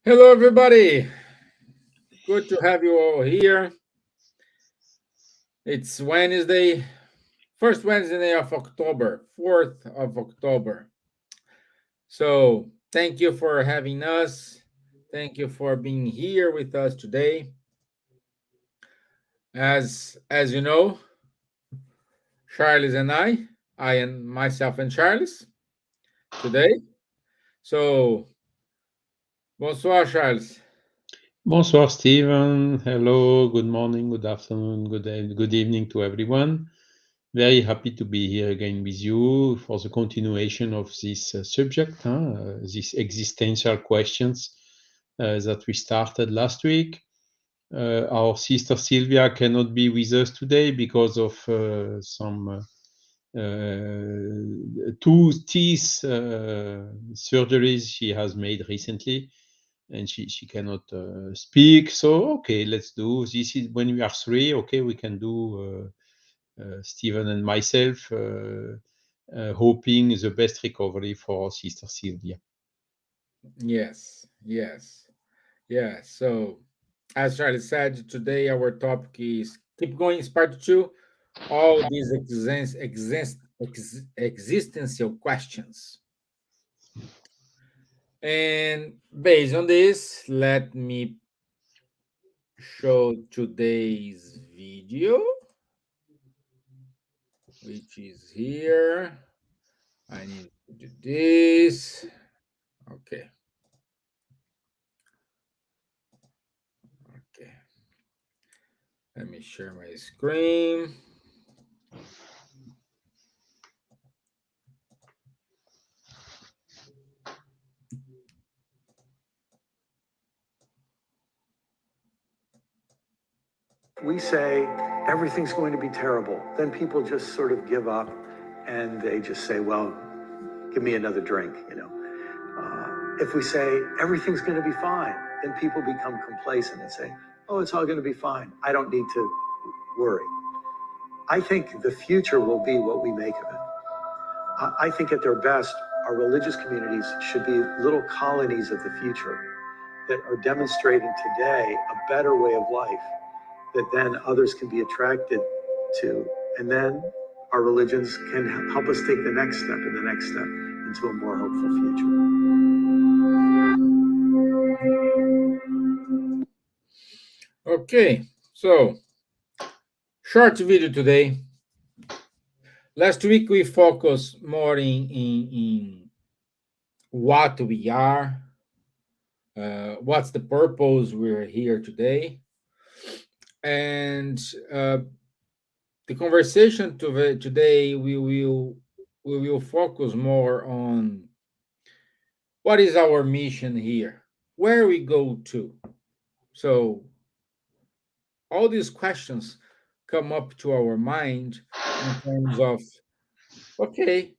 Hello, everybody. Good to have you all here. It's Wednesday, first Wednesday of October, 4th of October. So, thank you for having us. Thank you for being here with us today. As you know, Charles and I and myself and Charles today. So, bonsoir, Charles. Bonsoir, Steven. Hello, good morning, good afternoon, good evening to everyone. Very happy to be here again with you for the continuation of this subject, these existential questions that we started last week. Our sister Silvia cannot be with us today because of some two teeth surgeries she has made recently, and she cannot speak. So okay, let's do this. Is when we are three. Okay, we can do Steven and myself, hoping the best recovery for Sister Sylvia. Yes. So, as Charlie said, today our topic is keep going is part two. All these existential questions. And based on this, let me show today's video, which is here. I need to do this. Okay. Okay. Let me share my screen. We say everything's going to be terrible. Then people just sort of give up and they just say, well, give me another drink. If we say everything's going to be fine, then people become complacent and say, oh, it's all going to be fine. I don't need to worry. I think the future will be what we make of it. I think at their best, our religious communities should be little colonies of the future that are demonstrating today a better way of life that then others can be attracted to. And then our religions can help us take the next step and the next step into a more hopeful future. Okay. So, short video today. Last week we focused more in what we are, what's the purpose we're here today, and the conversation today we will focus more on what is our mission here, where we go to. So all these questions come up to our mind in terms of, okay,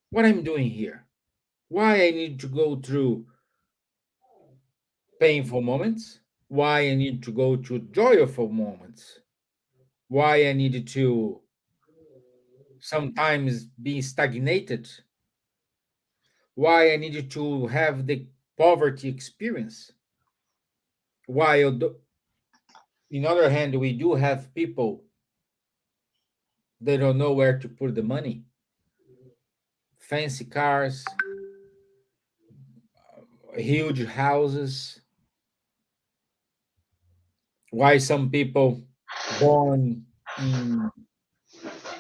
what I'm doing here, why I need to go through painful moments, why I need to go through joyful moments, why I need to sometimes be stagnated, why I needed to have the poverty experience. While, in other hand, we do have people they don't know where to put the money, fancy cars, huge houses. Why some people born in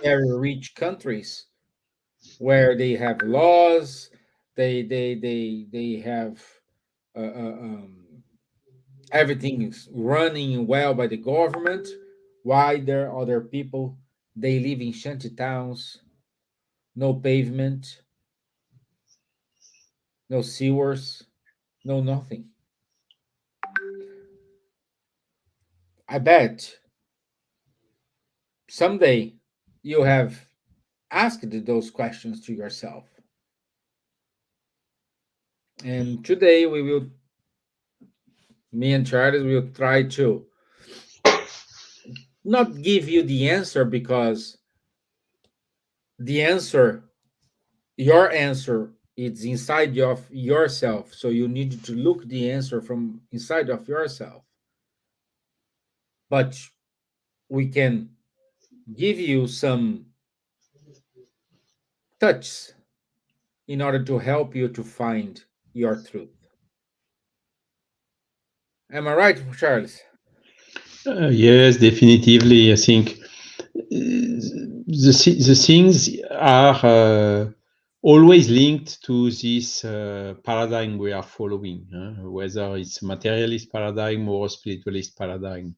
very rich countries where they have laws, they have uh, uh, um, everything is running well by the government. Why there are other people they live in shanty towns, no pavement, no sewers, no nothing. I bet someday you have asked those questions to yourself. And today me and Charles will try to not give you the answer because the answer, your answer it's inside of yourself. So you need to look the answer from inside of yourself. But we can give you some touch in order to help you to find your truth. Am I right, Charles? Yes, definitively. I think the things are always linked to this paradigm we are following, whether it's materialist paradigm or spiritualist paradigm.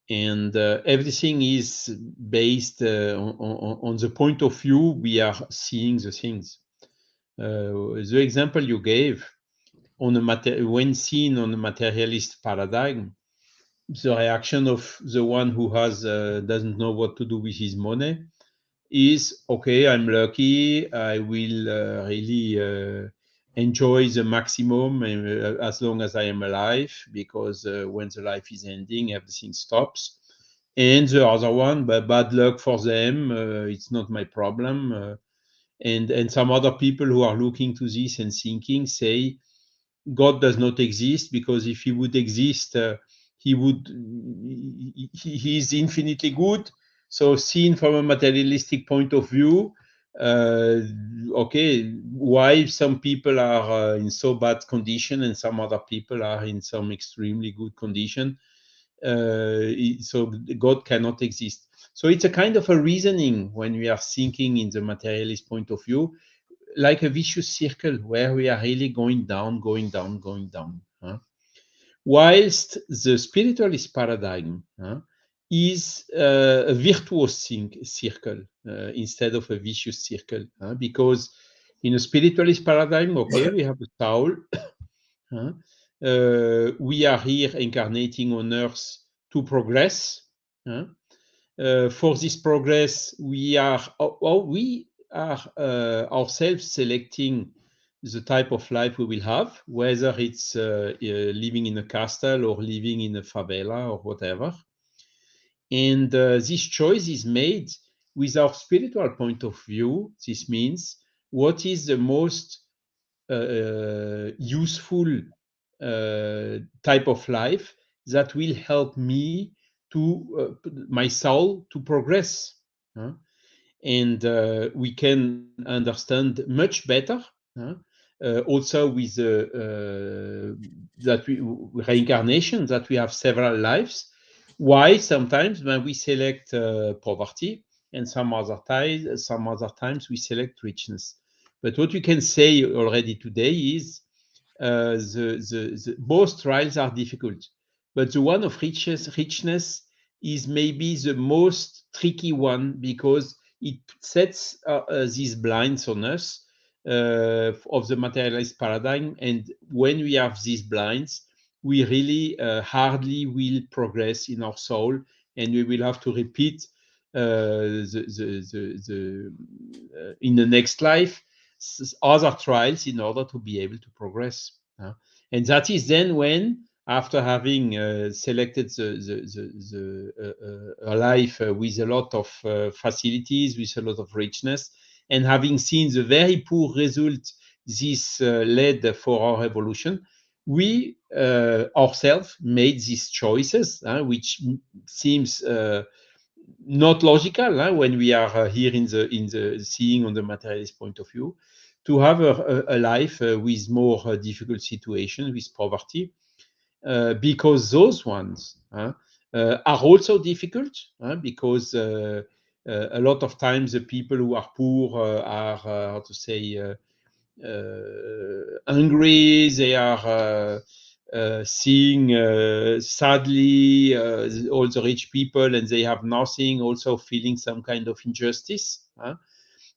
And everything is based on the point of view we are seeing the things. The example you gave on when seen on a materialist paradigm, the reaction of the one who has doesn't know what to do with his money is, okay, I'm lucky, I will really enjoy the maximum as long as I am alive, because when the life is ending, everything stops. And the other one, but bad luck for them, it's not my problem. And some other people who are looking to this and thinking say God does not exist, because if he would exist, he is infinitely good. So seen from a materialistic point of view, uh, okay, why some people are in so bad condition and some other people are in some extremely good condition? So God cannot exist. So it's a kind of a reasoning when we are thinking in the materialist point of view, like a vicious circle where we are really going down, going down, going down. Whilst the spiritualist paradigm is a virtuous circle instead of a vicious circle, because in a spiritualist paradigm, okay, we have a soul. We are here incarnating on earth to progress. For this progress, we are ourselves selecting the type of life we will have, whether it's living in a castle or living in a favela or whatever. And this choice is made with our spiritual point of view. This means what is the most useful type of life that will help me to my soul to progress. And we can understand much better also with reincarnation, that we have several lives. Why sometimes when we select poverty, and some other times we select richness. But what we can say already today is both trials are difficult, but the one of richness is maybe the most tricky one, because it sets these blinds on us of the materialist paradigm. And when we have these blinds, we really hardly will progress in our soul, and we will have to repeat in the next life other trials in order to be able to progress. And that is then when, after having selected a life with a lot of facilities, with a lot of richness, and having seen the very poor result this led for our evolution, we ourselves made these choices, which seems not logical when we are here in the seeing on the materialist point of view, to have a life with more difficult situation, with poverty, because those ones are also difficult, because a lot of times the people who are poor are how to say hungry. They are seeing sadly all the rich people, and they have nothing, also feeling some kind of injustice,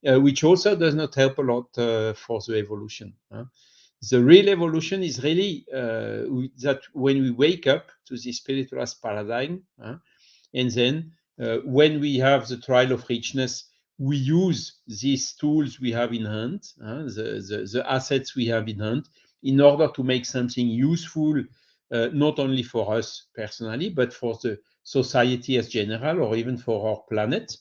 which also does not help a lot for the evolution. The real evolution is really that when we wake up to the spiritualist paradigm, and then when we have the trial of richness, we use these tools we have in hand, the assets we have in hand, in order to make something useful, not only for us personally, but for the society as general, or even for our planet.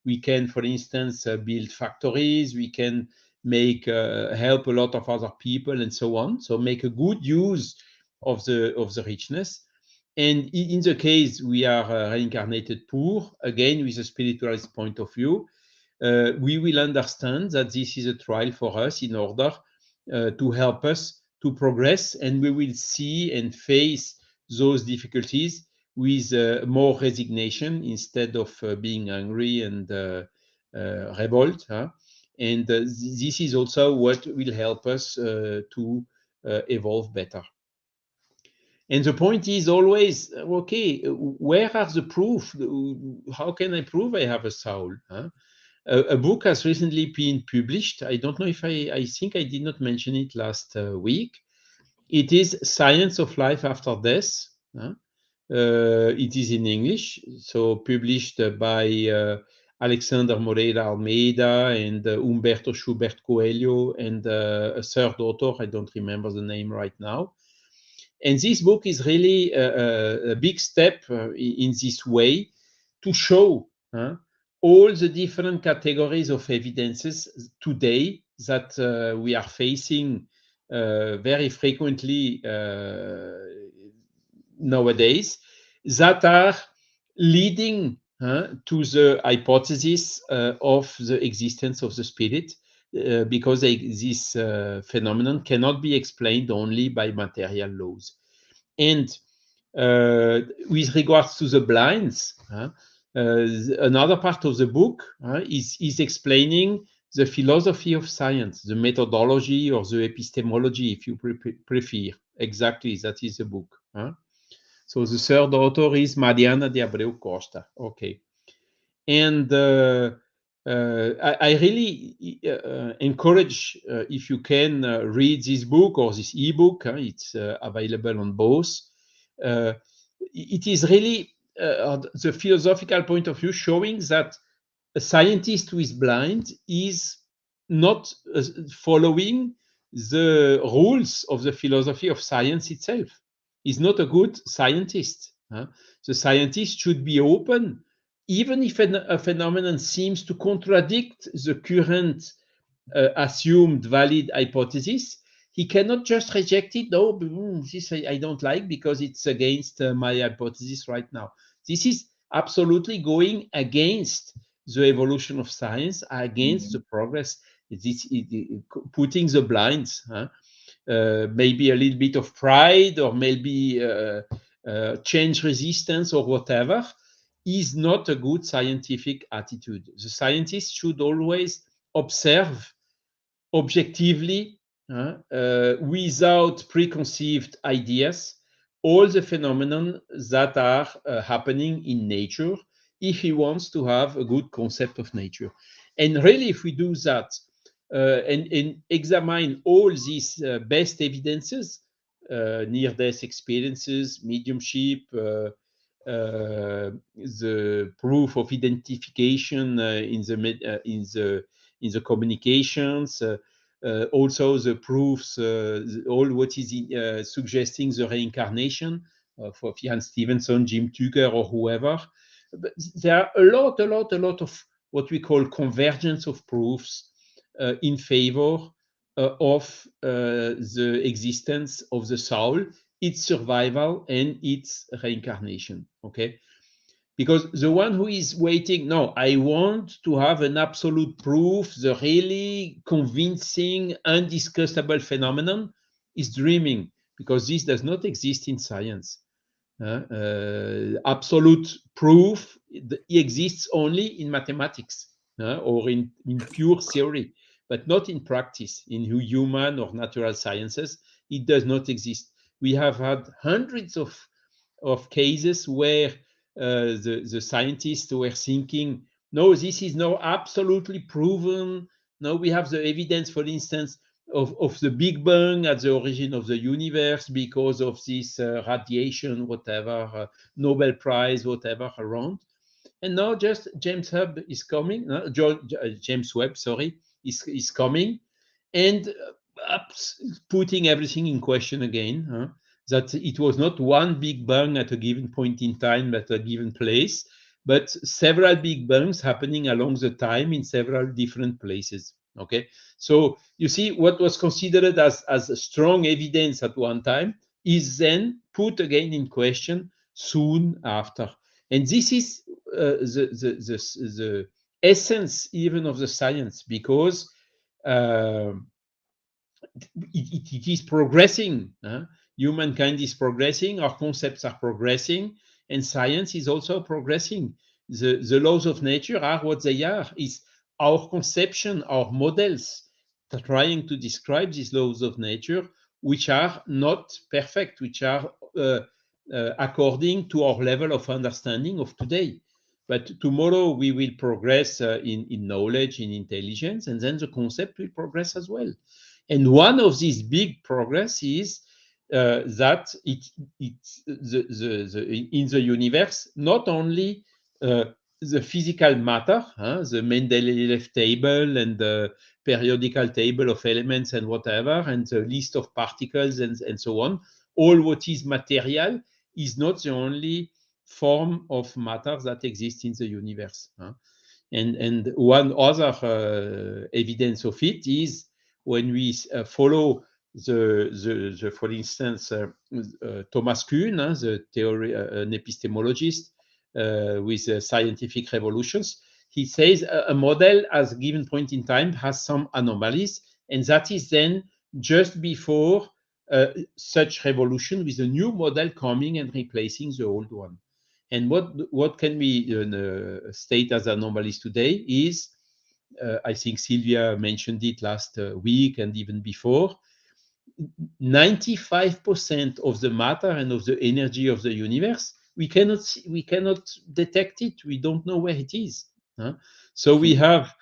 We can, for instance, build factories. We can help a lot of other people, and so on. So make a good use of the richness. And in the case we are reincarnated poor, again with a spiritualist point of view, we will understand that this is a trial for us in order to help us to progress, and we will see and face those difficulties with more resignation instead of being angry and revolt. And this is also what will help us to evolve better. And the point is always, okay, where are the proof? How can I prove I have a soul? A book has recently been published. I don't know if I think I did not mention it last week. It is Science of Life After Death. It is in English, so published by Alexander Moreira Almeida and Humberto Schubert Coelho and a third author, I don't remember the name right now. And this book is really a big step in this way to show all the different categories of evidences today that we are facing very frequently nowadays, that are leading to the hypothesis of the existence of the spirit, because this phenomenon cannot be explained only by material laws. And with regards to the blinds, another part of the book is explaining the philosophy of science, the methodology or the epistemology, if you prefer. Exactly, that is the book. So the third author is Mariana de Abreu Costa. Okay. And I really encourage, if you can, read this book or this ebook. It's available on both. It is really the philosophical point of view showing that a scientist who is blind is not following the rules of the philosophy of science itself. He's not a good scientist. The scientist should be open, even if a phenomenon seems to contradict the current assumed valid hypothesis. He cannot just reject it. No, this I don't like because it's against my hypothesis right now. This is absolutely going against the evolution of science, against the progress. This putting the blinds, maybe a little bit of pride, or maybe change resistance or whatever, is not a good scientific attitude. The scientist should always observe objectively, without preconceived ideas, all the phenomena that are happening in nature, if he wants to have a good concept of nature. And really, if we do that and examine all these best evidences, near-death experiences, mediumship, the proof of identification in the communications, also the proofs, all what is suggesting the reincarnation for Ian Stevenson, Jim Tucker, or whoever. But there are a lot of what we call convergence of proofs in favor of the existence of the soul, its survival, and its reincarnation. Okay. Because the one who is waiting, no, I want to have an absolute proof, the really convincing, undiscussable phenomenon, is dreaming, because this does not exist in science. Absolute proof exists only in mathematics or in pure theory, but not in practice. In human or natural sciences, it does not exist. We have had hundreds of cases where the scientists were thinking, no, this is now absolutely proven. Now we have the evidence, for instance, of the Big Bang at the origin of the universe because of this radiation, whatever, Nobel Prize, whatever, around. And now just James Webb is coming, James Webb, sorry, is coming, and putting everything in question again. That it was not one Big Bang at a given point in time at a given place, but several Big Bangs happening along the time in several different places. Okay, so you see what was considered as a strong evidence at one time is then put again in question soon after. And this is the essence even of the science, because uh, it is progressing. Humankind is progressing, our concepts are progressing, and science is also progressing. The laws of nature are what they are. Is our conception, our models trying to describe these laws of nature, which are not perfect, which are according to our level of understanding of today. But tomorrow we will progress in knowledge, in intelligence, and then the concept will progress as well. And one of these big progress is that in the universe, not only uh, the physical matter, the Mendeleev table and the periodical table of elements and whatever, and the list of particles and so on, all what is material is not the only form of matter that exists in the universe. And one other evidence of it is when we follow for instance, Thomas Kuhn, the theory, an epistemologist with scientific revolutions, he says a model at a given point in time has some anomalies, and that is then just before such revolution with a new model coming and replacing the old one. And what can we state as anomalies today is, I think Silvia mentioned it last week and even before, 95% of the matter and of the energy of the universe, we cannot detect it. We don't know where it is. So we have,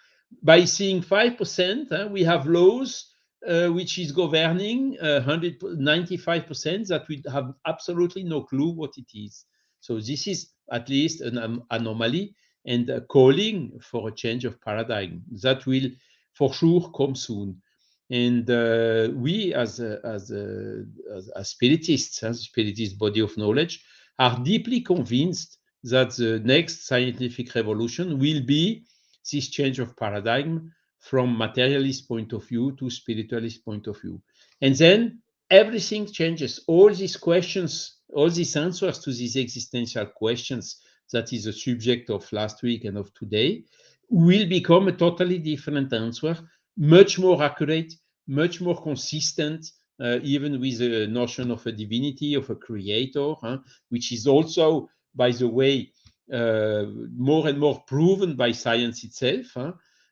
by seeing 5%, we have laws which is governing 95% that we have absolutely no clue what it is. So this is at least an anomaly, and calling for a change of paradigm that will for sure come soon. And we, as spiritists, as spiritist body of knowledge, are deeply convinced that the next scientific revolution will be this change of paradigm from materialist point of view to spiritualist point of view. And then everything changes. All these questions, all these answers to these existential questions that is the subject of last week and of today, will become a totally different answer, much more accurate, much more consistent, even with the notion of a divinity, of a creator, which is also, by the way, more and more proven by science itself.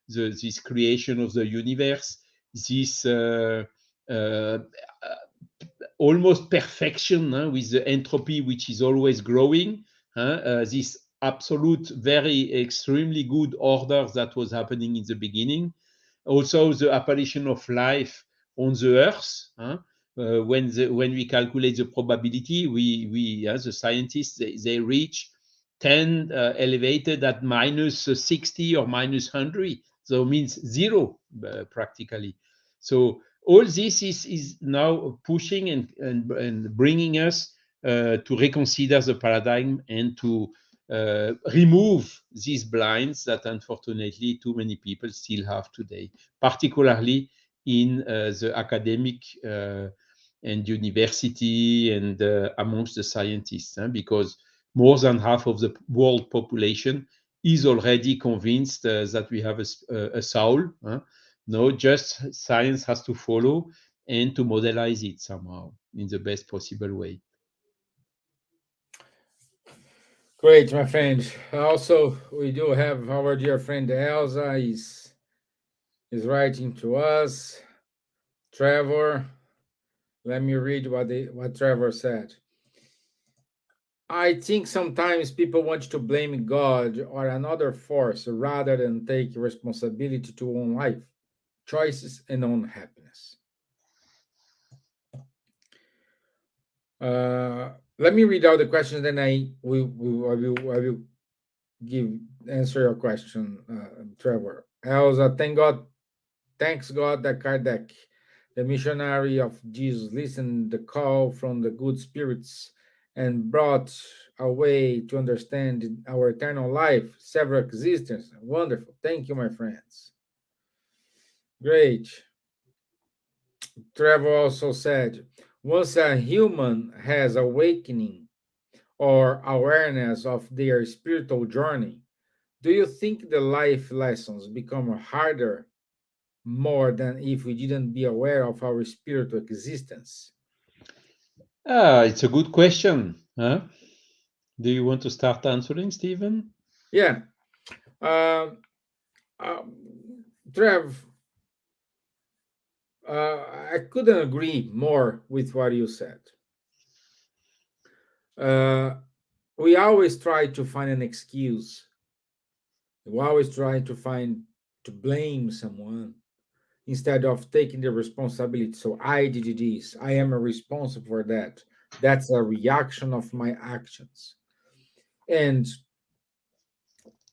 This creation of the universe, this uh, almost perfection, with the entropy which is always growing, this absolute, very extremely good order that was happening in the beginning. Also, the apparition of life on the Earth. When we calculate the probability, we as the scientists, they reach 10 elevated at minus 60 or minus 100, so it means zero practically. So all this is now pushing and bringing us to reconsider the paradigm and to remove these blinds that unfortunately too many people still have today, particularly in the academic and university and amongst the scientists, because more than half of the world population is already convinced that we have a soul. No, just science has to follow and to modelize it somehow in the best possible way. Great, my friend. Also, we do have our dear friend Elsa is writing to us. Trevor, let me read what Trevor said. I think sometimes people want to blame God or another force rather than take responsibility to own life, choices, and own happiness. Let me read out the questions, then I will give answer your question, Trevor. Elsa, thanks God that Kardec, the missionary of Jesus, listened the call from the good spirits and brought a way to understand our eternal life, several existence. Wonderful. Thank you, my friends. Great. Trevor also said, once a human has awakening or awareness of their spiritual journey, do you think the life lessons become harder more than if we didn't be aware of our spiritual existence? It's a good question. Huh? Do you want to start answering, Stephen? Yeah. Uh, um, Trev, I couldn't agree more with what you said. Uh, we always try to find an excuse. We always try to find to blame someone instead of taking the responsibility. So I did this. I am responsible for that. That's a reaction of my actions. And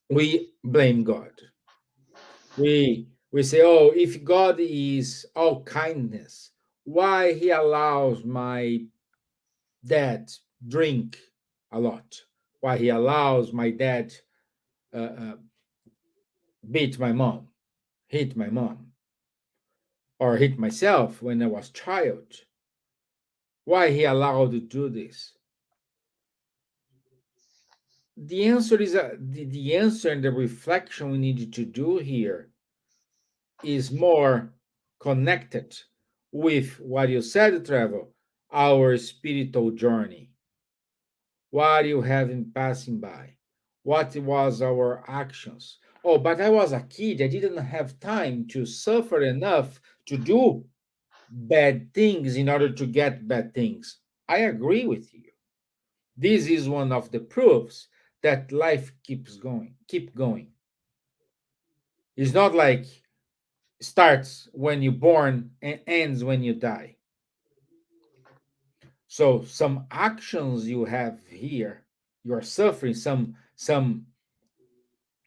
we blame God. We say, oh, if God is all kindness, why he allows my dad drink a lot? Why he allows my dad uh, uh, beat my mom, hit my mom, or hit myself when I was child? Why he allowed to do this? The answer is the answer and the reflection we need to do here is more connected with what you said, Trevor, our spiritual journey, what you have in passing by, what was our actions. Oh, but I was a kid, I didn't have time to suffer enough to do bad things in order to get bad things. I agree with you. This is one of the proofs that life keeps going, keep going. It's not like starts when you're born and ends when you die. So some actions you have here, you are suffering some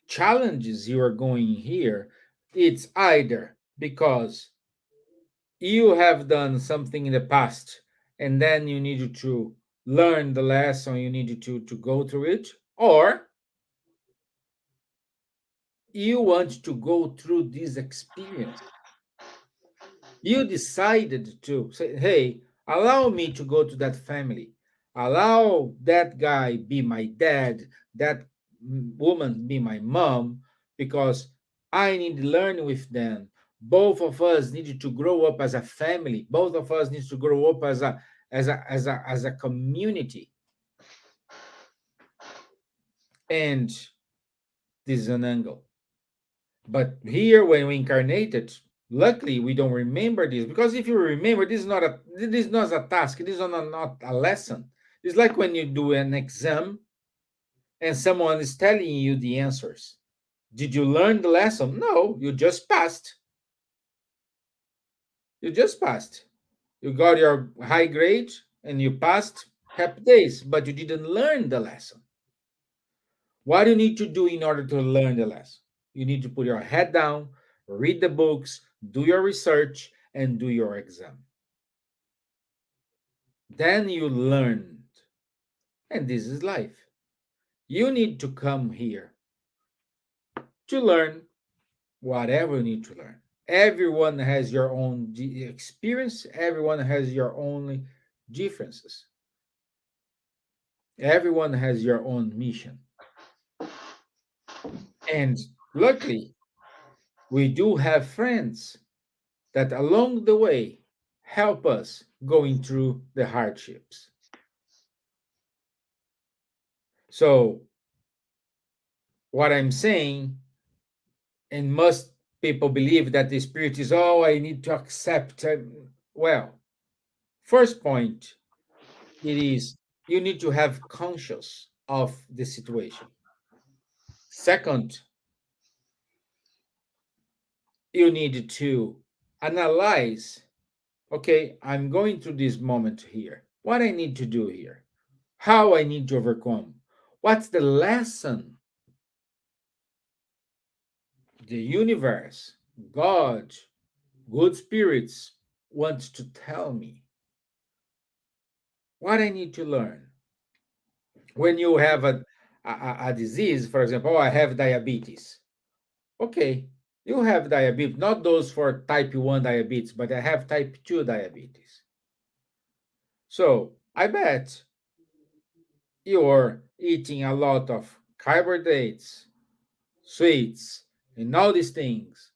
challenges you are going here. It's either because you have done something in the past and then you needed to learn the lesson, you needed to go through it, or you want to go through this experience. You decided to say, hey, allow me to go to that family, allow that guy be my dad, that woman be my mom, because I need to learn with them. Both of us need to grow up as a family. Both of us need to grow up as a community. And this is an angle. But here, when we incarnated, luckily we don't remember this, because if you remember, this is not a task. This is not a lesson. It's like when you do an exam and someone is telling you the answers. Did you learn the lesson? No, you just passed. You just passed. You got your high grade and you passed. Happy days, but you didn't learn the lesson. What do you need to do in order to learn the lesson? You need to put your head down, read the books, do your research, and do your exam. Then you learned. And this is life. You need to come here to learn whatever you need to learn. Everyone has your own experience, everyone has your own differences, everyone has your own mission. And luckily, we do have friends that along the way help us going through the hardships. So, what I'm saying, and most people believe that the spirit is, oh, I need to accept. Well, first point, it is you need to have conscious of the situation. Second, you need to analyze, okay, I'm going through this moment here. What I need to do here? How I need to overcome? What's the lesson the universe, God, good spirits want to tell me? What I need to learn? When you have a disease, for example, oh, I have diabetes. Okay. You have diabetes, not those for type 1 diabetes, but I have type 2 diabetes. So I bet you're eating a lot of carbohydrates, sweets, and all these things,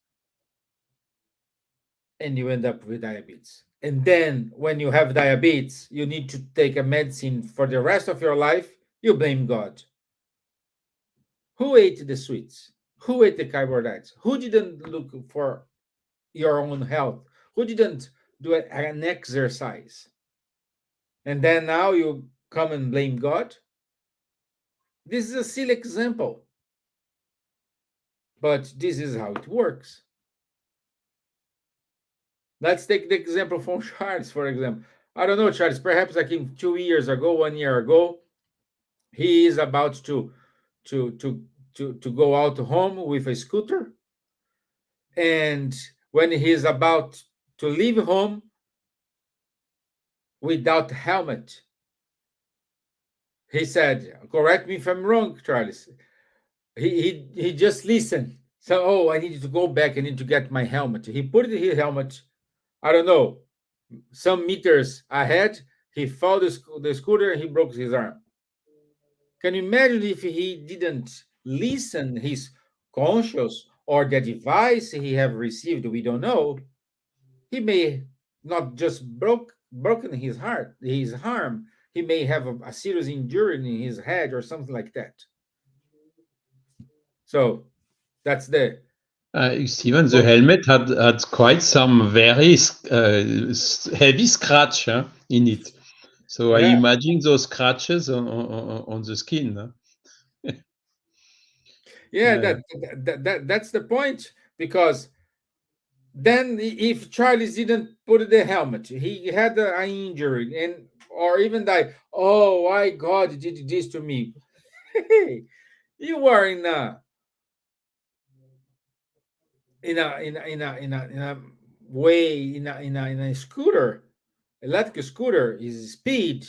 and you end up with diabetes. And then when you have diabetes, you need to take a medicine for the rest of your life, you blame God. Who ate the sweets? Who ate the carbohydrates? Who didn't look for your own health? Who didn't do an exercise? And then now you come and blame God? This is a silly example, but this is how it works. Let's take the example from Charles, for example. I don't know, Charles, perhaps like in 2 years ago, 1 year ago, he is about to to to go out home with a scooter. And when he is about to leave home without helmet, he said, correct me if I'm wrong, Charles. He just listened. So, oh, I need to go back. I need to get my helmet. He put his helmet, I don't know, some meters ahead. He fell the scooter and he broke his arm. Can you imagine if he didn't listen his conscious or the advice he have received? We don't know. He may not just broken his heart, his arm. He may have a serious injury in his head or something like that. So that's the Steven, the helmet had quite some very heavy scratch in it. So I yeah. imagine those scratches on the skin. Yeah, that's the point, because then if Charlie didn't put the helmet, he had an injury and or even died. Oh, why God did this to me? Hey, you are in a way in a scooter, electric scooter is speed.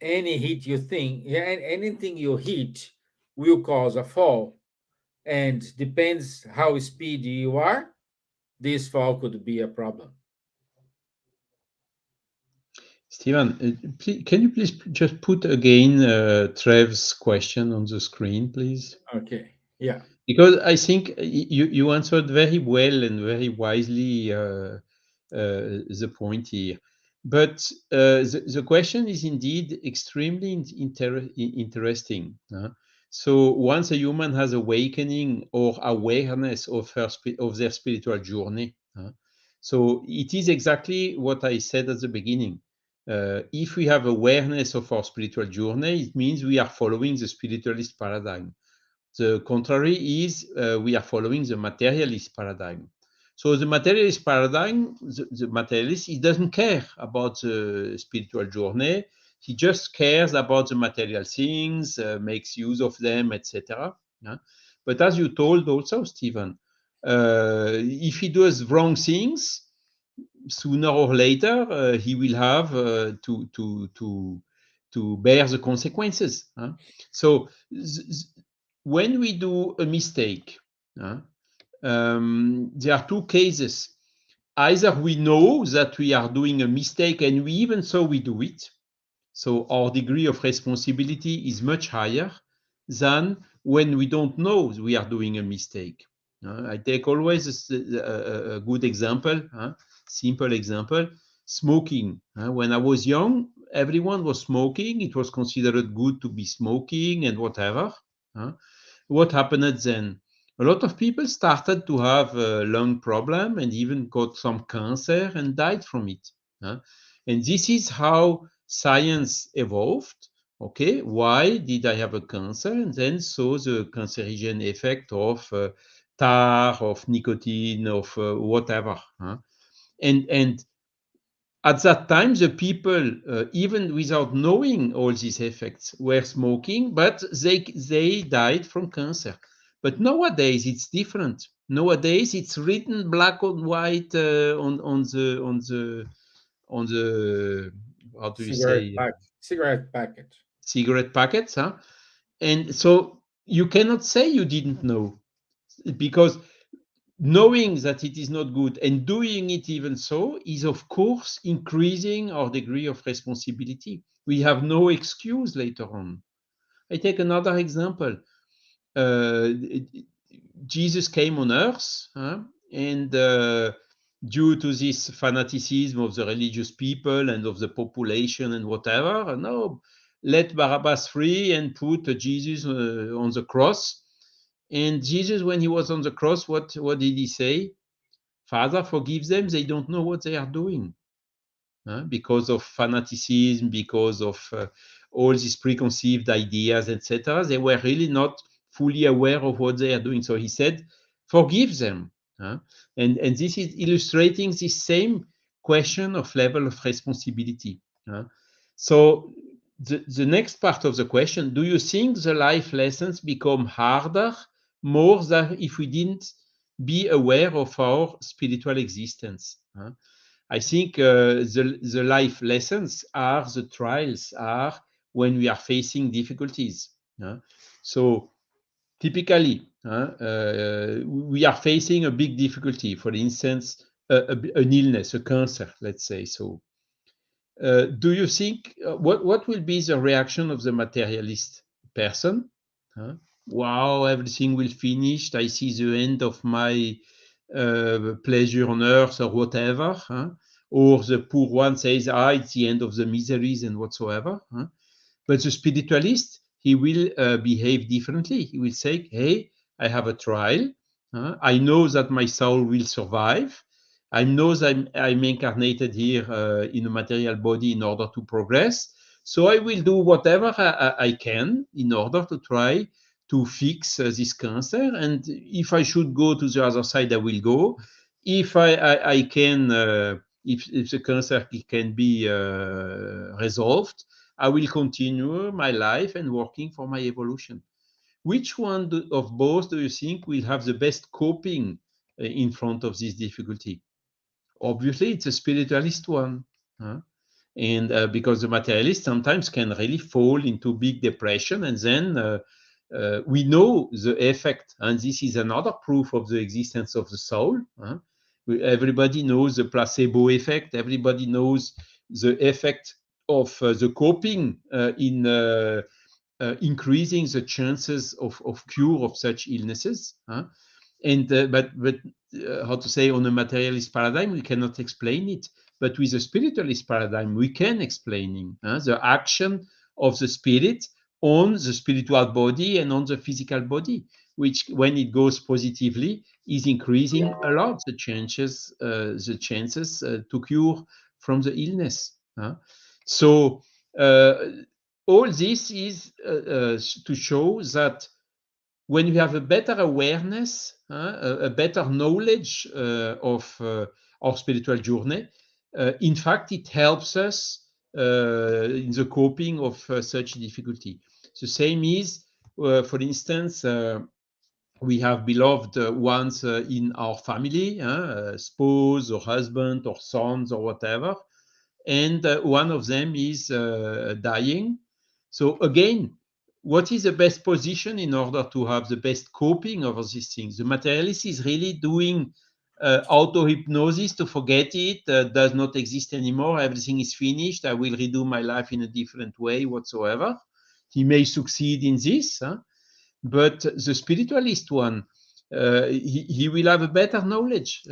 Any hit you think, yeah, anything you hit will cause a fall, and depends how speedy you are, this fall could be a problem. Steven, can you please just put again Trev's question on the screen, please? Okay, yeah. Because I think you answered very well and very wisely the point here. But the question is indeed extremely interesting. So once a human has awakening or awareness of of their spiritual journey, so it is exactly what I said at the beginning. If we have awareness of our spiritual journey, it means we are following the spiritualist paradigm. The contrary is we are following the materialist paradigm. So the materialist paradigm, the materialist, he doesn't care about the spiritual journey. He just cares about the material things, makes use of them, etc. But as you told also, Stephen, if he does wrong things, sooner or later he will have to bear the consequences. So when we do a mistake, there are two cases. Either we know that we are doing a mistake and we even so we do it. So our degree of responsibility is much higher than when we don't know we are doing a mistake. I take always a good example, simple example, smoking. When I was young, everyone was smoking. It was considered good to be smoking and whatever. What happened then? A lot of people started to have a lung problem and even got some cancer and died from it. And this is how science evolved. Okay, why did I have a cancer? And then saw the cancerogen effect of tar, of nicotine, of whatever. And at that time, the people, even without knowing all these effects, were smoking, but they died from cancer. But nowadays it's different. Nowadays it's written black on white on the how do you Cigarette say pack, cigarette packet. cigarette packets, and so you cannot say you didn't know because knowing that it is not good and doing it even so is, of course, increasing our degree of responsibility. We have no excuse later on. I take another example. Jesus came on earth, and due to this fanaticism of the religious people and of the population and whatever, no, let Barabbas free and put Jesus on the cross. And Jesus, when he was on the cross, what did he say? Father, forgive them, they don't know what they are doing. Because of fanaticism, because of all these preconceived ideas, etc. They were really not fully aware of what they are doing. So he said, forgive them. And this is illustrating this same question of level of responsibility. So the next part of the question, do you think the life lessons become harder more than if we didn't be aware of our spiritual existence? I think the life lessons are the trials are when we are facing difficulties. So typically, we are facing a big difficulty. For instance, an illness, a cancer, let's say. So, do you think what will be the reaction of the materialist person? Wow, everything will finish. I see the end of my pleasure on earth or whatever. Or the poor one says, it's the end of the miseries and whatsoever. But the spiritualist, he will behave differently. He will say, hey, I have a trial. I know that my soul will survive. I know that I'm incarnated here in a material body in order to progress. So I will do whatever I can in order to try to fix this cancer. And if I should go to the other side, I will go. If I can, if the cancer can be resolved, I will continue my life and working for my evolution. Which one of both do you think will have the best coping in front of this difficulty? Obviously, it's a spiritualist one. And because the materialist sometimes can really fall into big depression, and then we know the effect, and this is another proof of the existence of the soul. Everybody knows the placebo effect. Everybody knows the effect of the coping in increasing the chances of cure of such illnesses. And but how to say, on a materialist paradigm, we cannot explain it. But with a spiritualist paradigm, we can explain the action of the spirit on the spiritual body and on the physical body, which, when it goes positively, is increasing a lot the chances to cure from the illness. So all this is to show that when we have a better awareness, a better knowledge of our spiritual journey, in fact, it helps us in the coping of such difficulty. The same is, for instance, we have beloved ones in our family, spouse or husband or sons or whatever, and one of them is dying. So again, what is the best position in order to have the best coping of these things? The materialist is really doing auto-hypnosis to forget it, does not exist anymore, everything is finished, I will redo my life in a different way whatsoever. He may succeed in this, but the spiritualist one, he will have a better knowledge.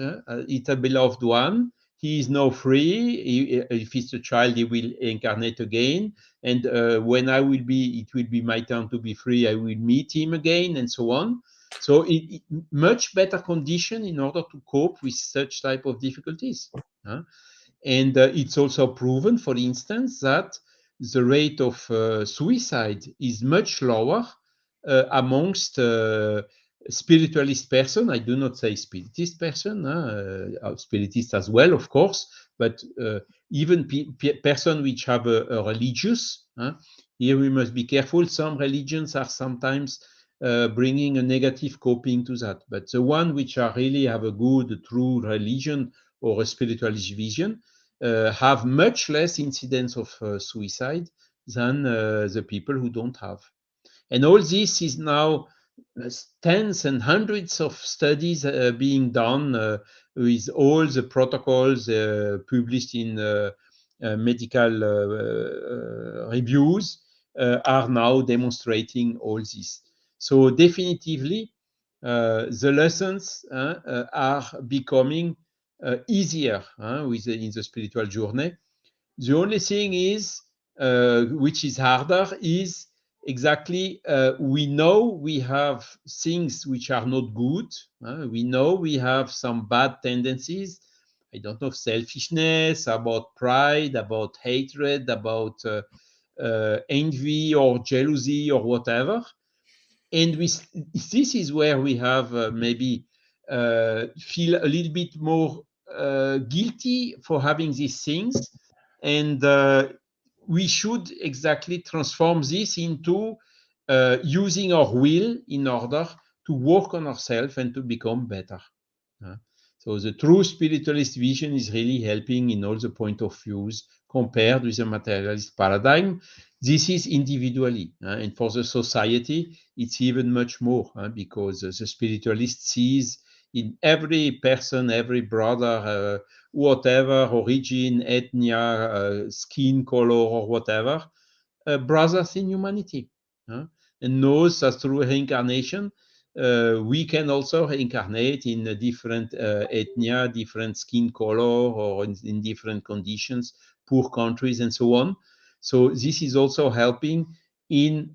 It's a beloved one. He is now free. If he's a child, he will incarnate again. And when it will be my turn to be free, I will meet him again, and so on. So it much better condition in order to cope with such type of difficulties. And it's also proven, for instance, that the rate of suicide is much lower amongst spiritualist person. I do not say spiritist person, spiritist as well, of course, but even person which have a religious. Here we must be careful. Some religions are sometimes bringing a negative coping to that, but the one which are really have a good, true religion or a spiritualist vision have much less incidence of suicide than the people who don't have. And all this is now tens and hundreds of studies being done with all the protocols published in medical reviews are now demonstrating all this. So definitively, the lessons are becoming easier in the spiritual journey. The only thing is, which is harder, is exactly we know we have things which are not good. We know we have some bad tendencies. I don't know, selfishness, about pride, about hatred, about envy or jealousy or whatever. And this is where we have maybe feel a little bit more guilty for having these things, and we should exactly transform this into using our will in order to work on ourselves and to become better. Uh, So the true spiritualist vision is really helping in all the point of views compared with the materialist paradigm. This is individually, and for the society, it's even much more, because the spiritualist sees in every person, every brother, whatever origin, ethnia, skin color, or whatever, brothers in humanity, and knows that through reincarnation, we can also reincarnate in a different ethnia, different skin color, or in different conditions, poor countries, and so on. So this is also helping in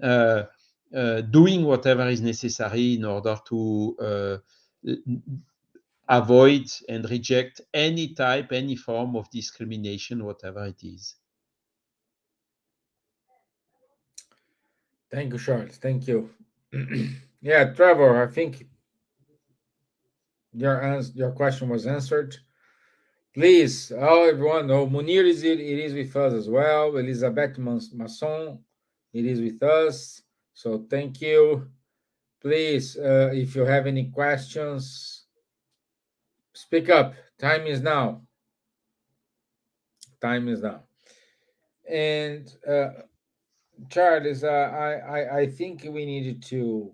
doing whatever is necessary in order to avoid and reject any type, any form of discrimination, whatever it is. Thank you, Charles. Thank you. Yeah, Trevor, I think your question was answered. Please, everyone know Munir it is with us as well. Elizabeth Masson, it is with us. So thank you. Please, if you have any questions, speak up. Time is now. Time is now. And Charles, I think we needed to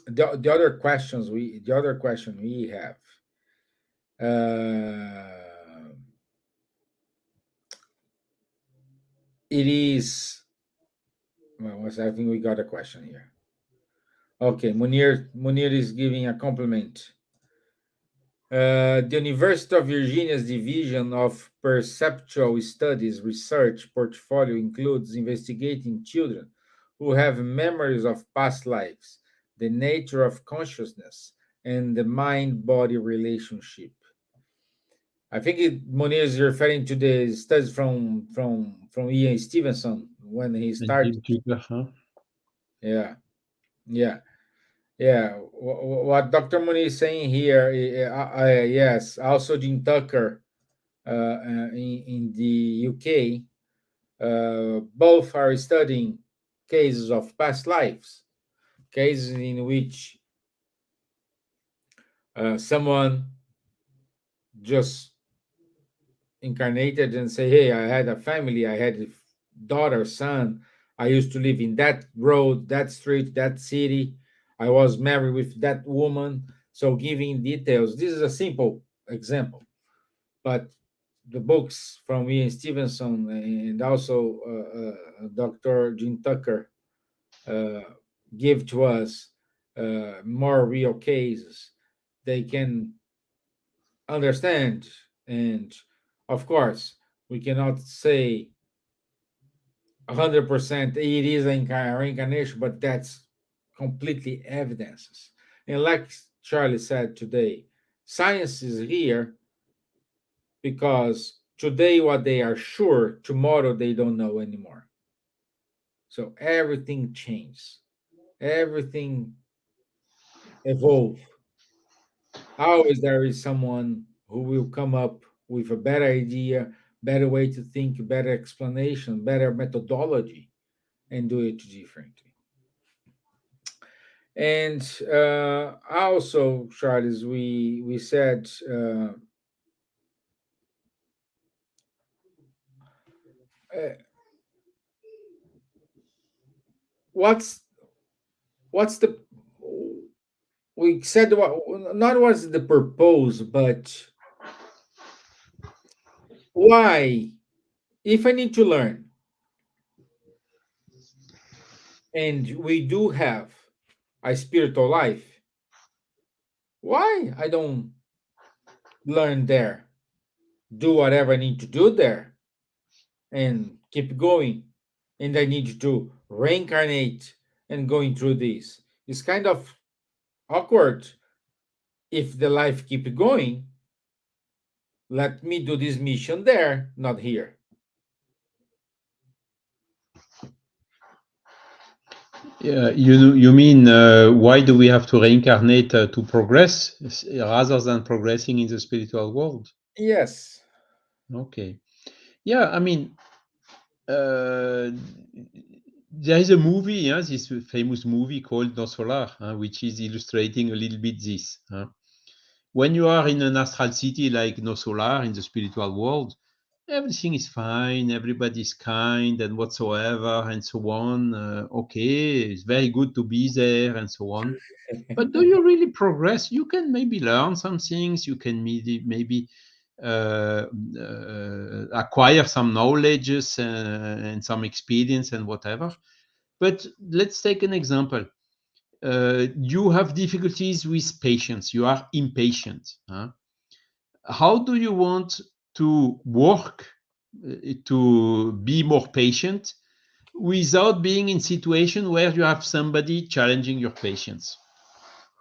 the other questions the other question we have. It is. Well, I think we got a question here. Okay, Munir is giving a compliment. The University of Virginia's Division of Perceptual Studies research portfolio includes investigating children who have memories of past lives, the nature of consciousness, and the mind-body relationship. I think Munir is referring to the studies from Ian Stevenson when he started. Yeah, yeah. Yeah, what Dr. Mooney is saying here, yes, also Jim Tucker in the UK, both are studying cases of past lives, cases in which someone just incarnated and say, "Hey, I had a family, I had a daughter, son. I used to live in that road, that street, that city. I was married with that woman." So, giving details. This is a simple example, but the books from Ian Stevenson and also Dr. Jim Tucker uh, give to us more real cases. They can understand, and of course, we cannot say 100% it is a reincarnation, but that's completely evidences. And like Charlie said today, science is here because today what they are sure, tomorrow they don't know anymore. So everything changes, everything evolves. Always there is someone who will come up with a better idea, better way to think, better explanation, better methodology, and do it differently. And also, Charles, we said uh, what's what's the we said not was the purpose, but why? If I need to learn, and we do have a spiritual life, why I don't learn there, do whatever I need to do there, and keep going, and I need to reincarnate and going through this. It's kind of awkward if the life keep going. Let me do this mission there, not here. Yeah, you mean why do we have to reincarnate to progress rather than progressing in the spiritual world? Yes. Okay. Yeah, I mean, there is a movie, this famous movie called No Solar, which is illustrating a little bit this. When you are in an astral city like No Solar in the spiritual world, everything is fine, everybody's kind and whatsoever, and so on. Okay, it's very good to be there and so on. But do you really progress? You can maybe learn some things. You can maybe acquire some knowledges and some experience and whatever. But let's take an example. You have difficulties with patience. You are impatient. How do you want to work to be more patient without being in situation where you have somebody challenging your patience?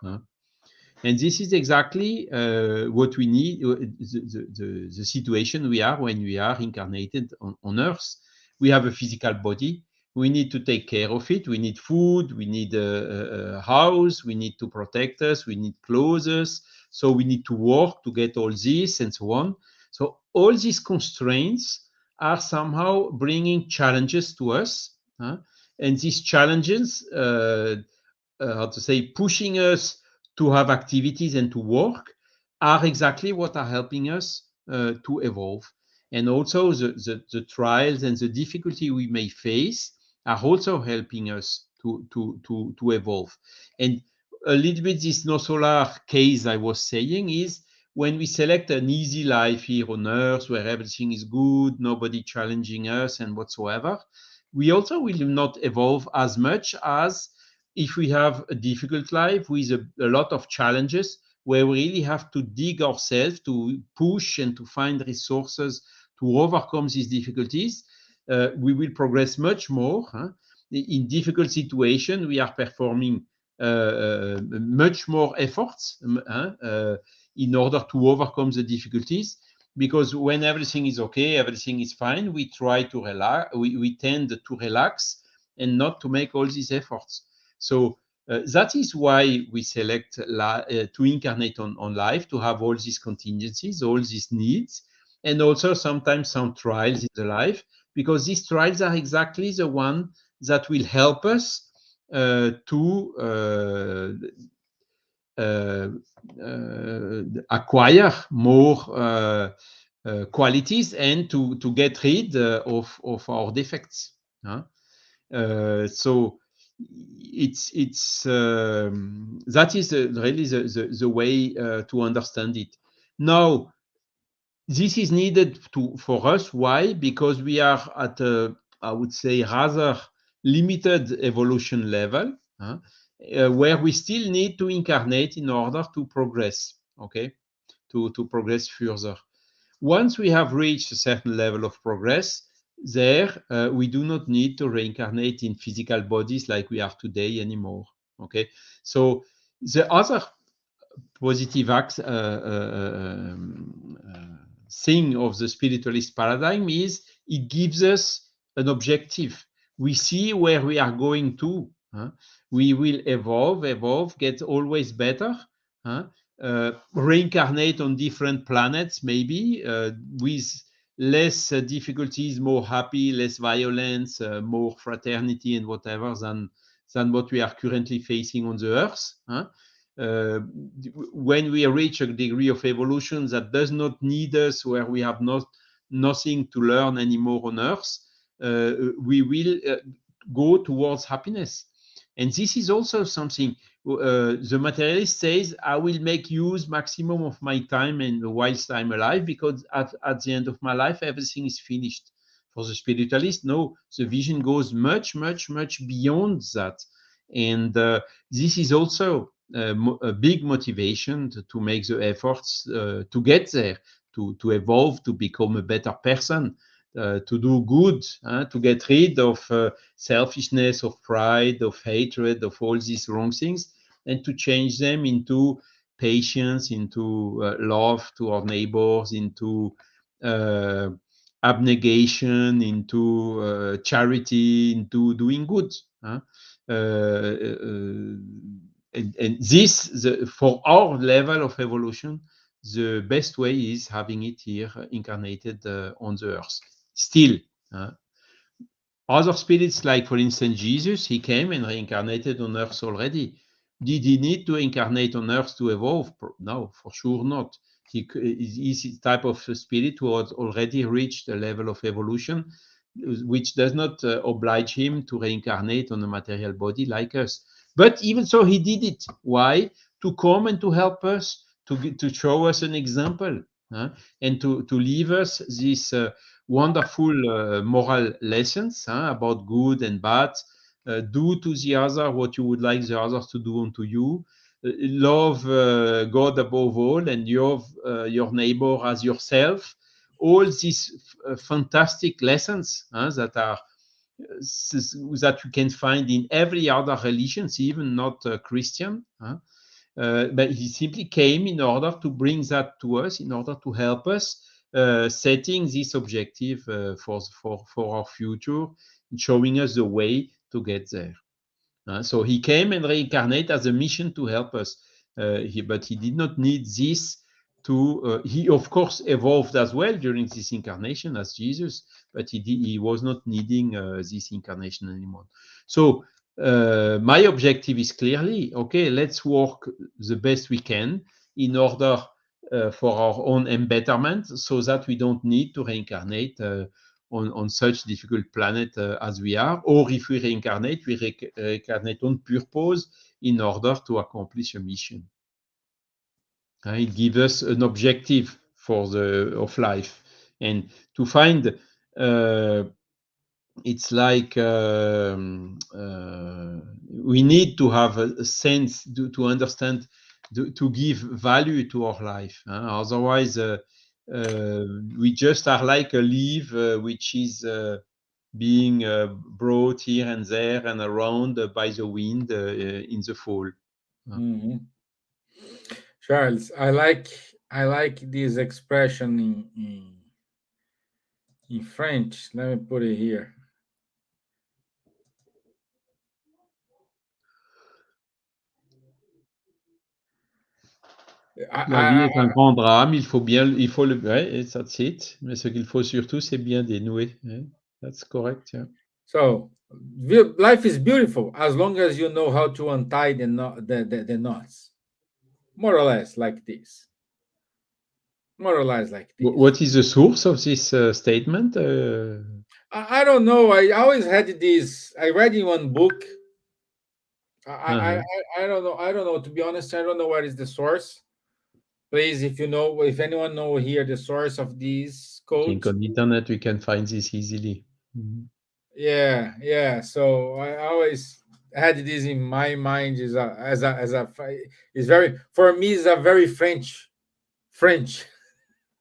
And this is exactly what we need, the situation we are when we are incarnated on Earth. We have a physical body. We need to take care of it. We need food. We need a house. We need to protect us. We need clothes. So we need to work to get all this and so on. So all these constraints are somehow bringing challenges to us. And these challenges, how to say, pushing us to have activities and to work are exactly what are helping us to evolve. And also the trials and the difficulty we may face are also helping us to evolve. And a little bit this no solar case I was saying is when we select an easy life here on Earth where everything is good, nobody challenging us and whatsoever, we also will not evolve as much as if we have a difficult life with a lot of challenges where we really have to dig ourselves to push and to find resources to overcome these difficulties, we will progress much more. In difficult situations, we are performing much more efforts in order to overcome the difficulties. Because when everything is okay, everything is fine, we try to relax, we tend to relax and not to make all these efforts. So that is why we select to incarnate on life, to have all these contingencies, all these needs, and also sometimes some trials in the life, because these trials are exactly the one that will help us to acquire more qualities and to get rid of our defects. So it's that is really the way to understand it. Now, this is needed for us. Why? Because we are at a, I would say, rather limited evolution level, where we still need to incarnate in order to progress. Okay, to progress further. Once we have reached a certain level of progress, there we do not need to reincarnate in physical bodies like we are today anymore. Okay, so the other positive thing of the spiritualist paradigm is it gives us an objective. We see where we are going to. We will evolve, get always better. Reincarnate on different planets, maybe with less difficulties, more happy, less violence, more fraternity and whatever than what we are currently facing on the Earth. When we reach a degree of evolution that does not need us, where we have nothing to learn anymore on Earth, we will go towards happiness. And this is also something the materialist says, I will make use maximum of my time and whilst I'm alive, because at the end of my life, everything is finished. For the spiritualist, no, the vision goes much, much, much beyond that. And this is also a big motivation to make the efforts to get there, to evolve, to become a better person, to do good, to get rid of selfishness, of pride, of hatred, of all these wrong things, and to change them into patience, into love to our neighbors, into uh, abnegation, into charity, into doing good. And this, for our level of evolution, the best way is having it here incarnated on the earth. Still, uh, other spirits, like for instance Jesus, he came and reincarnated on earth already. Did he need to incarnate on earth to evolve? No, for sure not. He is a type of spirit who has already reached a level of evolution which does not oblige him to reincarnate on a material body like us. But even so, he did it. Why? To come and to help us, to show us an example, and to leave us this wonderful moral lessons about good and bad. Do to the other what you would like the others to do unto you. Love God above all, and love your neighbor as yourself. All these fantastic lessons that are that you can find in every other religions, even not Christian. But he simply came in order to bring that to us, in order to help us setting this objective for our future, showing us the way to get there. So he came and reincarnated as a mission to help us. But he did not need this to. He of course evolved as well during this incarnation as Jesus, but he was not needing this incarnation anymore. So my objective is clearly, okay, let's work the best we can in order for our own embetterment, so that we don't need to reincarnate on such difficult planet as we are, or if we reincarnate, we reincarnate on purpose in order to accomplish a mission. It gives us an objective for of life, and to find it's like we need to have a sense to understand, to give value to our life. Otherwise, we just are like a leaf which is being brought here and there and around by the wind in the fall. Mhm. Charles, I like this expression in French. Let me put it here. La vie I, est un grand drame, il faut le, ouais, that's it. Mais ce qu'il faut surtout, c'est bien dénouer. Ouais. That's correct. Yeah. so life is beautiful as long as you know how to untie the knots, more or less like this. More or less like this. What is the source of this statement? I don't know. I always had this. I read in one book. Uh-huh. I don't know. I don't know. To be honest, I don't know what is the source. Please, if you know, if anyone know here the source of this I think quote. on internet we can find this easily. Mhm. Yeah, yeah. So I always had this in my mind is very, for me, is a very French,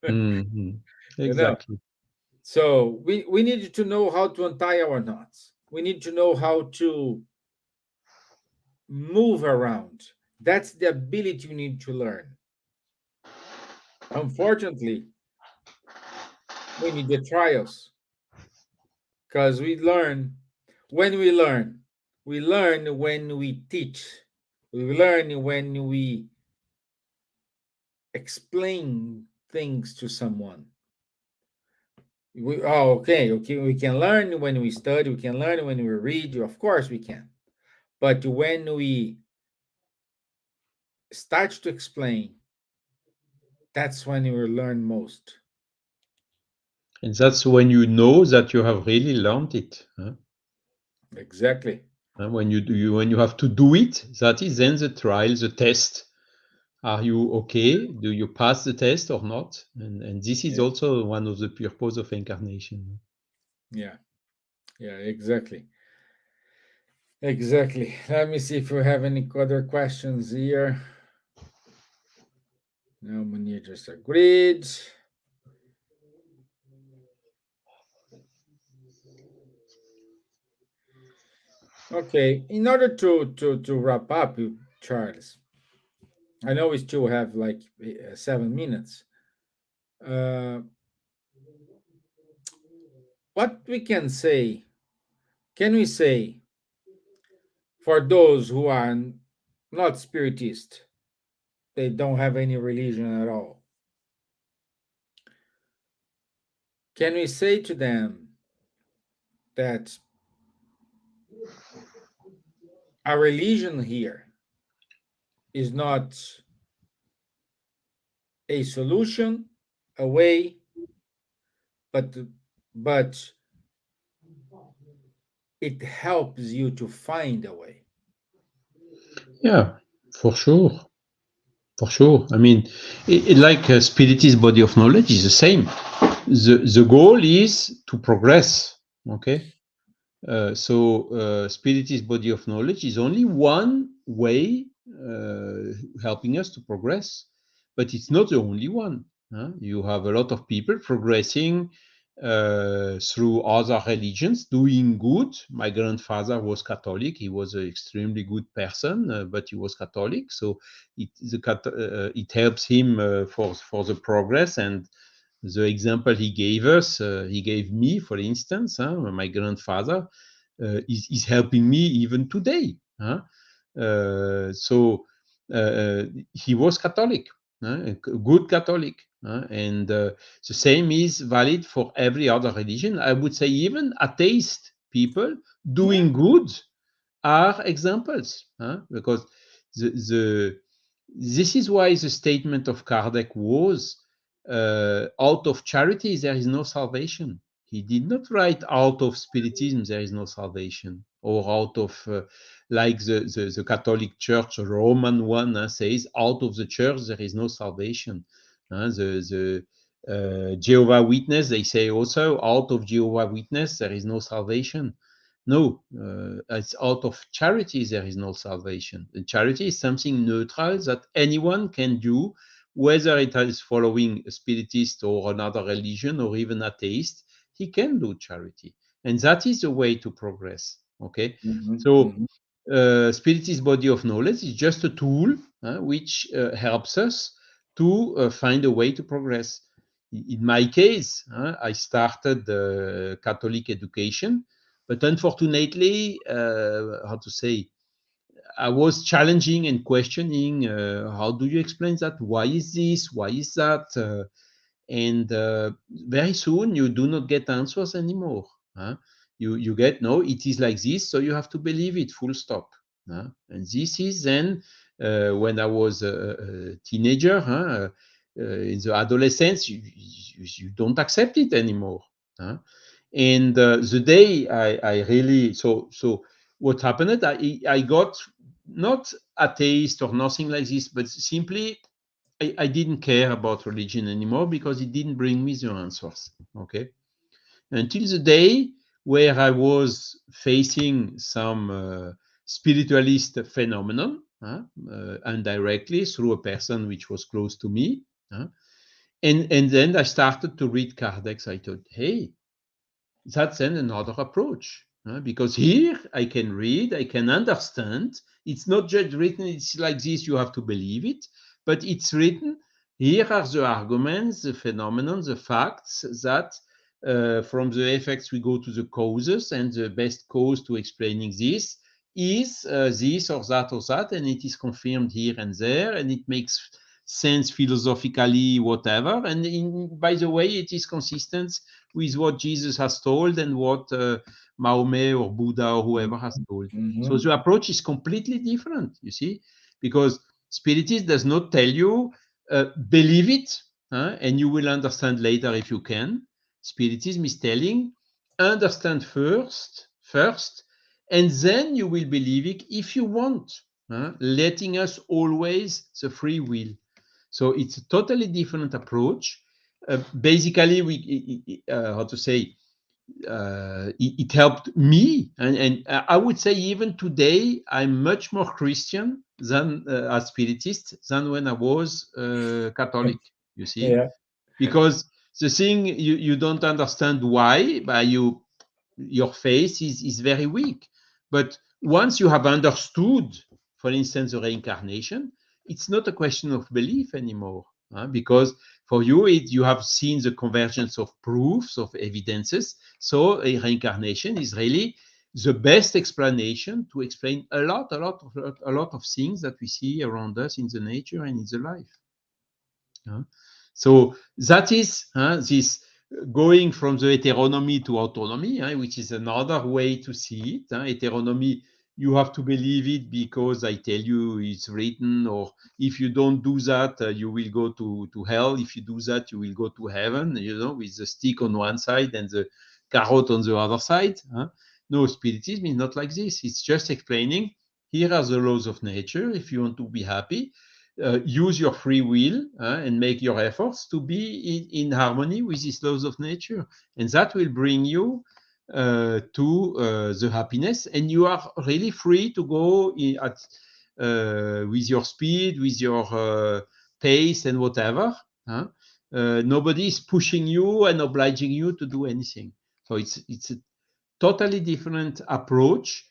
Mhm. you know. Exactly. So we need to know how to untie our knots. We need to know how to move around. That's the ability you need to learn. Unfortunately, we need the trials because we learn when we learn. We learn when we teach. We learn when we explain things to someone. Okay. We can learn when we study. We can learn when we read. Of course, we can. But when we start to explain, that's when you will learn most. And that's when you know that you have really learned it. Exactly. When you have to do it, that is then the trial, the test. Are you okay? Do you pass the test or not? And this is Yeah. also one of the purpose of incarnation. Yeah. Yeah. Exactly. Exactly. Let me see if we have any other questions here. No, Munir just agreed. Okay. In order to wrap up, Charles, I know we still have like 7 minutes. Uh, what we can say? Can we say for those who are not spiritist, they don't have any religion at all? Can we say to them that a religion here is not a solution, a way, but but it helps you to find a way? Yeah, for sure. For sure. I mean, like Spiritist body of knowledge is the same. The goal is to progress. Okay. So Spiritist body of knowledge is only one way helping us to progress, but it's not the only one. You have a lot of people progressing through other religions, doing good. My grandfather was Catholic. He was an extremely good person, but he was Catholic. So it helps him for the progress. And the example he gave us, he gave me, for instance, my grandfather is helping me even today. So he was Catholic, a good Catholic, and the same is valid for every other religion. I would say even atheist people Yeah. doing good are examples, because the this is why the statement of Kardec was, out of charity there is no salvation. He did not write out of spiritism there is no salvation, or out of like the Catholic Church Roman one says out of the church there is no salvation. The Jehovah Witness, they say also out of Jehovah Witness there is no salvation. No, it's out of charity there is no salvation. And charity is something neutral that anyone can do, whether it is following a spiritist or another religion or even atheist. He can do charity, and that is the way to progress. Okay, Mhm, so mhm. spiritist body of knowledge is just a tool which helps us to find a way to progress. In my case, I started Catholic education, but unfortunately, how to say, I was challenging and questioning. How do you explain that? Why is this? Why is that? And very soon you do not get answers anymore. You get no, it is like this, so you have to believe it. Full stop. And this is then when I was a teenager. In the adolescence, you don't accept it anymore. And the day I really so what happened? I got not atheist or nothing like this, but simply I didn't care about religion anymore because it didn't bring me the answers. Okay, until the day where I was facing some spiritualist phenomenon, indirectly through a person which was close to me, and then I started to read Kardec. I thought, hey, that's then another approach. Because here I can read, I can understand. It's not just written, it's like this, you have to believe it, but it's written. Here are the arguments, the phenomenon, the facts that from the effects we go to the causes, and the best cause to explaining this is this or that, and it is confirmed here and there, and it makes sense philosophically, whatever. And by the way, it is consistent with what Jesus has told and what Mahomet or Buddha or whoever has told. So Mhm. the approach is completely different, you see, because Spiritism does not tell you, believe it, and you will understand later if you can. Spiritism is telling, understand first, and then you will believe it if you want, letting us always the free will. So it's a totally different approach. Basically, how to say, it helped me, and I would say even today I'm much more Christian than a spiritist than when I was Catholic. You see, Yeah. because the thing you don't understand why, but your faith is very weak. But once you have understood, for instance, the reincarnation, it's not a question of belief anymore, because for you, you have seen the convergence of proofs, of evidences. So a reincarnation is really the best explanation to explain a lot of things that we see around us in the nature and in the life. So that is this going from the heteronomy to autonomy, which is another way to see it. Heteronomy, you have to believe it because I tell you it's written, or if you don't do that, you will go to hell. If you do that, you will go to heaven, with the stick on one side and the carrot on the other side. No, Spiritism is not like this. It's just explaining, here are the laws of nature. If you want to be happy, use your free will and make your efforts to be in harmony with these laws of nature, and that will bring you to the happiness, and you are really free to go with your speed, with your pace, and whatever. Nobody is pushing you and obliging you to do anything. So it's a totally different approach,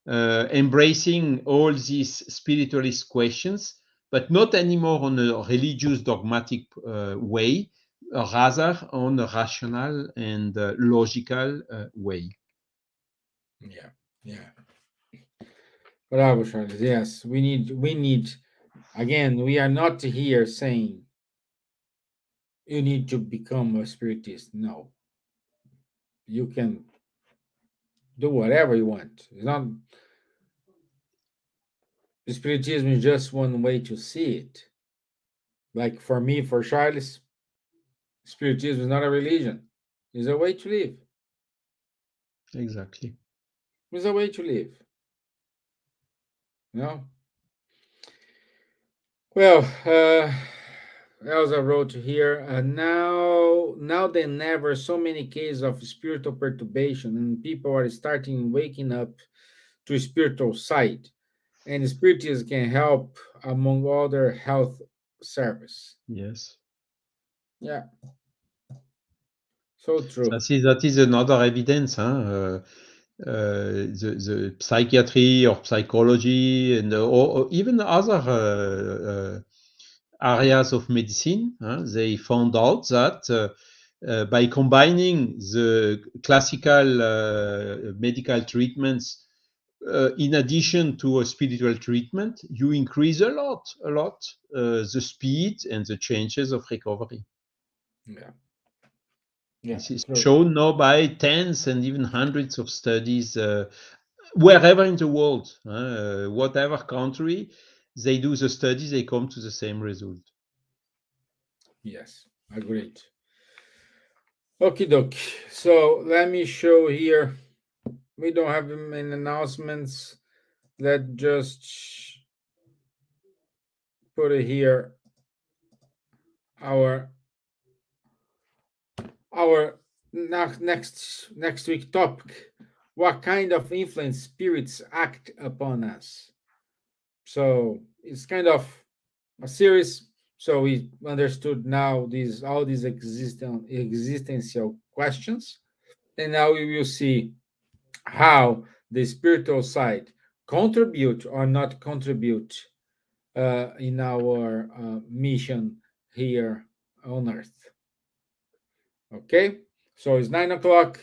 embracing all these spiritualist questions, but not anymore on a religious dogmatic way, rather on a rational and logical way. Yeah. Yeah. Bravo, Charles. Yes, we need. Again, we are not here saying you need to become a spiritist. No, you can do whatever you want. It's not. Spiritism is just one way to see it. Like for me, for Charles, Spiritism is not a religion. It's a way to live. Exactly. It's a way to live. You know. Well, Elsa wrote here. Now than never, so many cases of spiritual perturbation, and people are starting waking up to spiritual side, and spiritism can help among other health service. Yes. Yeah, so true. That is another evidence. The psychiatry or psychology and or even other areas of medicine, they found out that by combining the classical medical treatments in addition to a spiritual treatment, you increase a lot, the speed and the chances of recovery. Yeah, yeah, This is true. shown now by tens and even hundreds of studies wherever in the world, whatever country they do the studies, they come to the same result. Yes, agreed. Okie doke. So let me show here. We don't have any announcements. Let's just put it here. Our next week topic: what kind of influence spirits act upon us. So it's kind of a series. So we understood now these all these existential questions, and now we will see how the spiritual side contribute or not contribute in our mission here on Earth. Okay, so it's 9 o'clock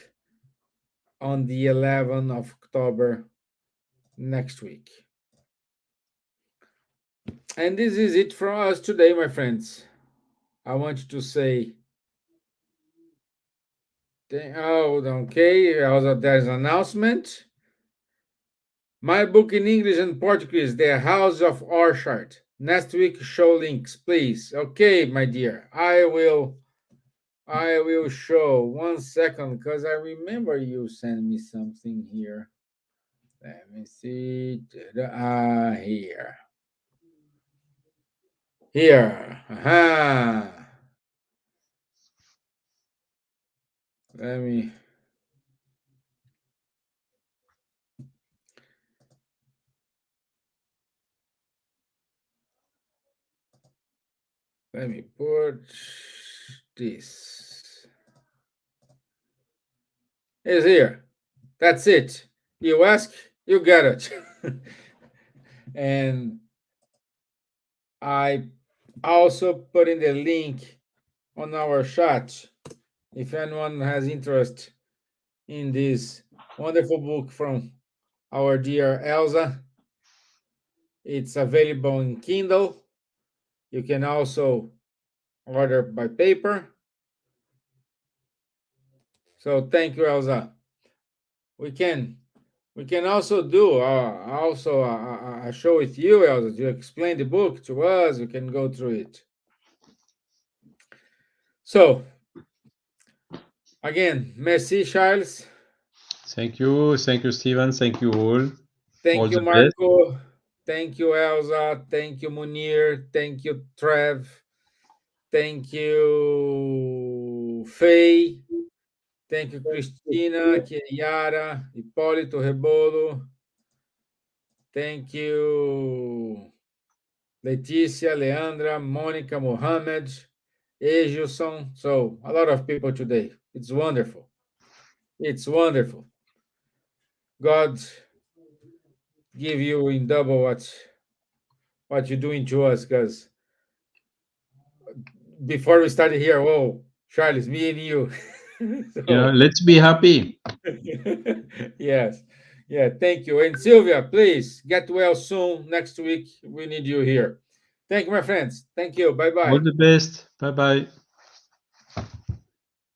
on the 11th of October next week. And this is it from us today, my friends. I want to say, oh, okay, also there's an announcement. My book in English and Portuguese, The House of Orchard. Next week, show links, please. Okay, my dear, I will show 1 second because I remember you sent me something here. Let me see. Here. Here. Aha. Let me. Let me put this. It's here. That's it. You ask, you get it. And I also put in the link on our chat if anyone has interest in this wonderful book from our dear Elsa. It's available in Kindle. You can also order by paper. So thank you, Elsa. We can also do a show with you, Elsa. You explain the book to us. We can go through it. So again, merci, Charles. Thank you, Steven. Thank you all. Thank All you, the best. Marco. Thank you, Elsa. Thank you, Munir. Thank you, Trev. Thank you, Faye. Thank you, Cristina, Chiara, Hipólito Rebolo. Thank you, Leticia, Leandra, Monica, Mohammed, Ejilson. So, a lot of people today. It's wonderful. It's wonderful. God give you in double what you're doing to us, because before we started here, whoa, Charles, me and you. Yeah, So, let's be happy. yes. Yeah, thank you. And Silvia, please get well soon. Next week, we need you here. Thank you, my friends. Thank you. Bye All bye. the best. Bye bye.